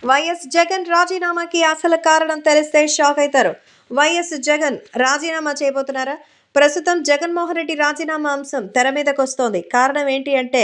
YS Jagan రాజీనామాకి అసలు కారణం తెలిస్తే షాక్ అవుతారు. వైఎస్ జగన్ రాజీనామా చేయబోతున్నారా? ప్రస్తుతం జగన్మోహన్ రెడ్డి రాజీనామా అంశం తెర మీదకొస్తోంది. కారణం ఏంటి అంటే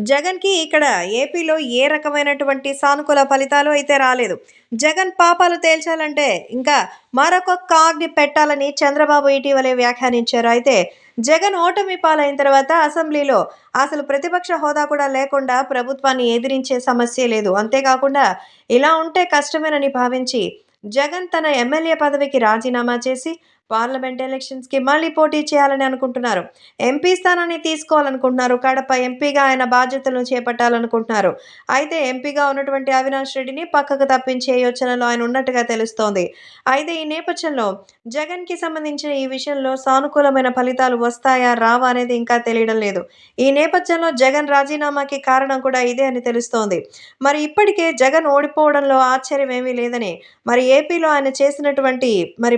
జగన్‌కి ఇక్కడ ఏపీలో ఏ రకమైనటువంటి సానుకూల ఫలితాలు అయితే రాలేదు. జగన్ పాపాలు తేల్చాలంటే ఇంకా మరొక కాగ్ని పెట్టాలని చంద్రబాబు ఇటీవలే వ్యాఖ్యానించారు. అయితే జగన్ ఓటమి పాలైన తర్వాత అసెంబ్లీలో అసలు ప్రతిపక్ష హోదా కూడా లేకుండా ప్రభుత్వాన్ని ఎదిరించే సమస్యే లేదు. అంతేకాకుండా ఇలా ఉంటే కష్టమేనని భావించి జగన్ తన ఎమ్మెల్యే పదవికి రాజీనామా చేసి పార్లమెంట్ ఎలక్షన్స్‌కి మళ్ళీ పోటీ చేయాలని అనుకుంటున్నారు. ఎంపీ స్థానాన్ని తీసుకోవాలనుకుంటున్నారు. కడప ఎంపీగా ఆయన బాధ్యతలను చేపట్టాలనుకుంటున్నారు. అయితే ఎంపీగా ఉన్నటువంటి అవినాష్ రెడ్డిని పక్కకు తప్పించే యోచనలో ఆయన ఉన్నట్టుగా తెలుస్తోంది. అయితే ఈ నేపథ్యంలో జగన్‌కి సంబంధించిన ఈ విషయంలో సానుకూలమైన ఫలితాలు వస్తాయా? రావా? అనేది ఇంకా తెలియడం లేదు. ఈ నేపథ్యంలో జగన్ రాజీనామాకి కారణం కూడా ఇదే అని తెలుస్తోంది. మరి ఇప్పటికే జగన్ ఓడిపోవడంలో ఆశ్చర్యం ఏమీ లేదని, మరి ఏపీలో ఆయన చేసినటువంటి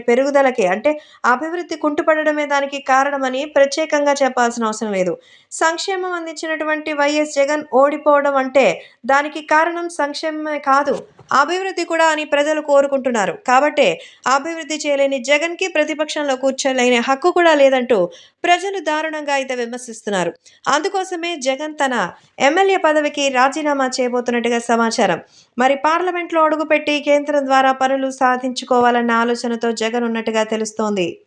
పెరుగుదలకి అంటే అభివృద్ధి కుంటుపడడమే దానికి కారణమని ప్రత్యేకంగా చెప్పాల్సిన అవసరం లేదు. సంక్షేమం అందించినటువంటి వైఎస్ జగన్ ఓడిపోవడం అంటే దానికి కారణం సంక్షేమమే కాదు, అభివృద్ధి కూడా అని ప్రజలు కోరుకుంటున్నారు. కాబట్టే అభివృద్ధి చేయలేని జగన్‌కి ప్రతిపక్షంలో కూర్చోలేని హక్కు కూడా లేదంటూ ప్రజలు దారుణంగా అయితే విమర్శిస్తున్నారు. అందుకోసమే జగన్ తన ఎమ్మెల్యే పదవికి రాజీనామా చేయబోతున్నట్టుగా సమాచారం. మరి పార్లమెంట్‌లో అడుగుపెట్టి కేంద్రం ద్వారా పనులు సాధించుకోవాలన్న ఆలోచనతో జగన్ ఉన్నట్టుగా తెలుస్తోంది.